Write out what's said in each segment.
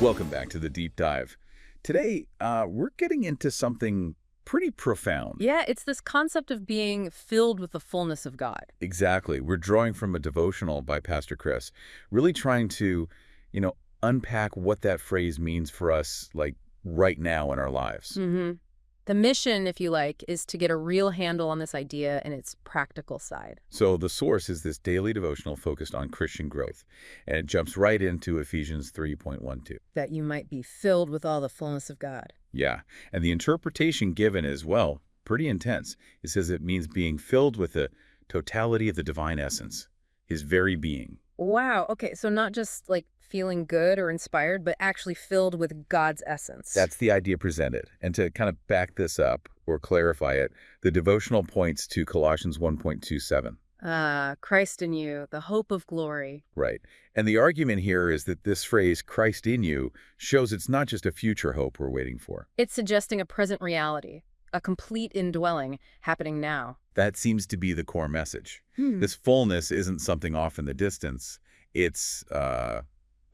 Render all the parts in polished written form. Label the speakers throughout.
Speaker 1: Welcome back to the Deep Dive. Today, we're getting into something pretty profound.
Speaker 2: Yeah, it's this concept of being filled with the fullness of God.
Speaker 1: Exactly. We're drawing from a devotional by Pastor Chris, really trying to, unpack what that phrase means for us, like, right now in our lives.
Speaker 2: The mission, if you like, is to get a real handle on this idea and its practical side.
Speaker 1: So the source is this daily devotional focused on Christian growth, and it jumps right into Ephesians 3:12.
Speaker 2: That you might be filled with all the fullness of God.
Speaker 1: Yeah, and the interpretation given is, well, pretty intense. It says it means being filled with the totality of the divine essence, his very being.
Speaker 2: Wow, okay, so not just like feeling good or inspired, but actually filled with God's essence.
Speaker 1: That's the idea presented. And to kind of back this up or clarify it, the devotional points to Colossians 1:27.
Speaker 2: Christ in you, the hope of glory.
Speaker 1: Right. And the argument here is that this phrase, Christ in you, shows it's not just a future hope we're waiting for.
Speaker 2: It's suggesting a present reality, a complete indwelling happening now.
Speaker 1: That seems to be the core message. This fullness isn't something off in the distance. It's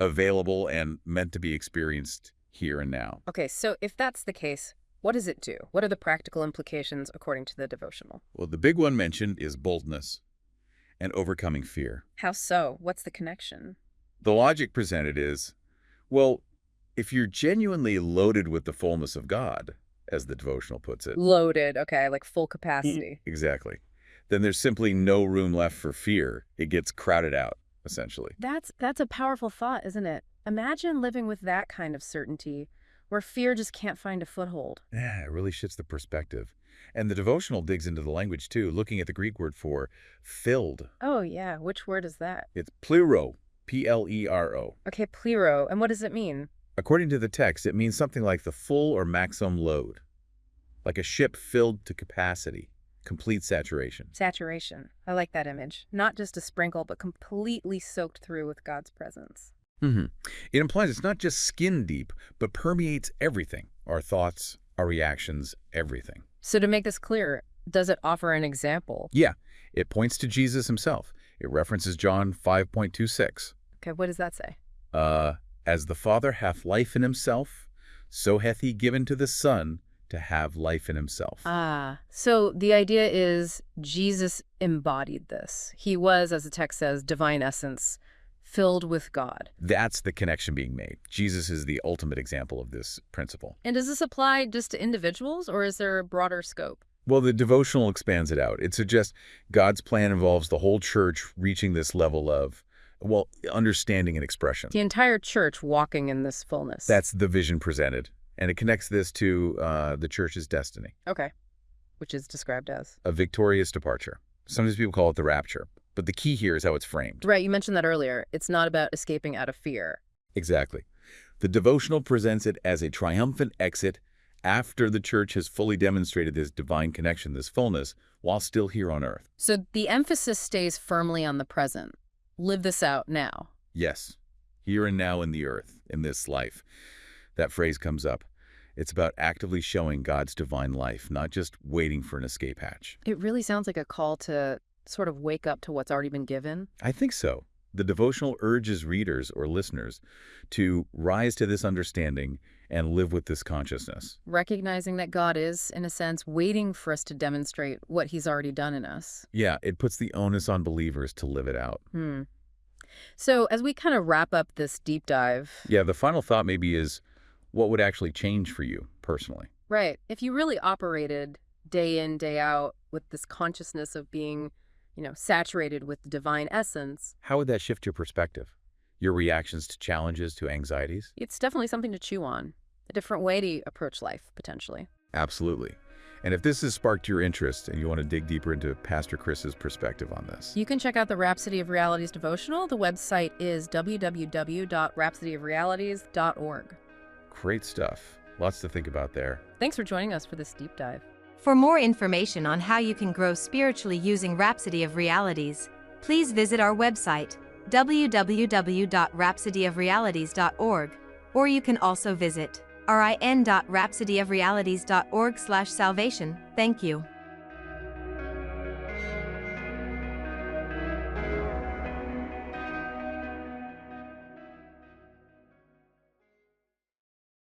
Speaker 1: available and meant to be experienced here and now.
Speaker 2: Okay, so if that's the case, what does it do? What are the practical implications according to the devotional?
Speaker 1: Well, the big one mentioned is boldness and overcoming fear.
Speaker 2: How so? What's the connection?
Speaker 1: The logic presented is, well, if you're genuinely loaded with the fullness of God, as the devotional puts it.
Speaker 2: Loaded, okay, like full capacity.
Speaker 1: Exactly. Then there's simply no room left for fear. It gets crowded out, essentially.
Speaker 2: That's a powerful thought, isn't it? Imagine living with that kind of certainty, where fear just can't find a foothold.
Speaker 1: Yeah, it really shifts the perspective. And the devotional digs into the language, too, looking at the Greek word for filled.
Speaker 2: Oh, yeah. Which word is that?
Speaker 1: It's plero, P-L-E-R-O.
Speaker 2: Okay, plero. And what does it mean?
Speaker 1: According to the text, it means something like the full or maximum load, like a ship filled to capacity, complete saturation.
Speaker 2: Saturation. I like that image. Not just a sprinkle, but completely soaked through with God's presence.
Speaker 1: It implies it's not just skin deep, but permeates everything, our thoughts, our reactions, everything.
Speaker 2: So to make this clear, does it offer an example?
Speaker 1: Yeah, it points to Jesus himself. It references John 5:26.
Speaker 2: Okay, what does that say?
Speaker 1: As the Father hath life in himself, so hath he given to the Son to have life in himself.
Speaker 2: So the idea is Jesus embodied this. He was, as the text says, divine essence, filled with God.
Speaker 1: That's the connection being made. Jesus is the ultimate example of this principle.
Speaker 2: And does this apply just to individuals, or is there a broader scope?
Speaker 1: Well, the devotional expands it out. It suggests God's plan involves the whole church reaching this level of, well, understanding and expression.
Speaker 2: The entire church walking in this fullness.
Speaker 1: That's the vision presented. And it connects this to the church's destiny.
Speaker 2: Okay. Which is described as?
Speaker 1: A victorious departure. Sometimes people call it the rapture. But the key here is how it's framed.
Speaker 2: Right, you mentioned that earlier. It's not about escaping out of fear.
Speaker 1: Exactly. The devotional presents it as a triumphant exit after the church has fully demonstrated this divine connection, this fullness, while still here on earth.
Speaker 2: So the emphasis stays firmly on the present. Live this out now.
Speaker 1: Yes. Here and now in the earth, in this life. That phrase comes up. It's about actively showing God's divine life, not just waiting for an escape hatch.
Speaker 2: It really sounds like a call to sort of wake up to what's already been given.
Speaker 1: I think so. The devotional urges readers or listeners to rise to this understanding and live with this consciousness.
Speaker 2: Recognizing that God is, in a sense, waiting for us to demonstrate what he's already done in us.
Speaker 1: Yeah, it puts the onus on believers to live it out.
Speaker 2: So as we kind of wrap up this deep dive.
Speaker 1: Yeah, the final thought maybe is, what would actually change for you personally?
Speaker 2: Right. If you really operated day in, day out with this consciousness of being, saturated with the divine essence.
Speaker 1: How would that shift your perspective? Your reactions to challenges, to anxieties?
Speaker 2: It's definitely something to chew on. A different way to approach life, potentially.
Speaker 1: Absolutely. And if this has sparked your interest and you want to dig deeper into Pastor Chris's perspective on this,
Speaker 2: you can check out the Rhapsody of Realities devotional. The website is www.rhapsodyofrealities.org.
Speaker 1: Great stuff. Lots to think about there.
Speaker 2: Thanks for joining us for this deep dive.
Speaker 3: For more information on how you can grow spiritually using Rhapsody of Realities, please visit our website, www.rhapsodyofrealities.org, or you can also visit rin.rhapsodyofrealities.org/salvation. Thank you.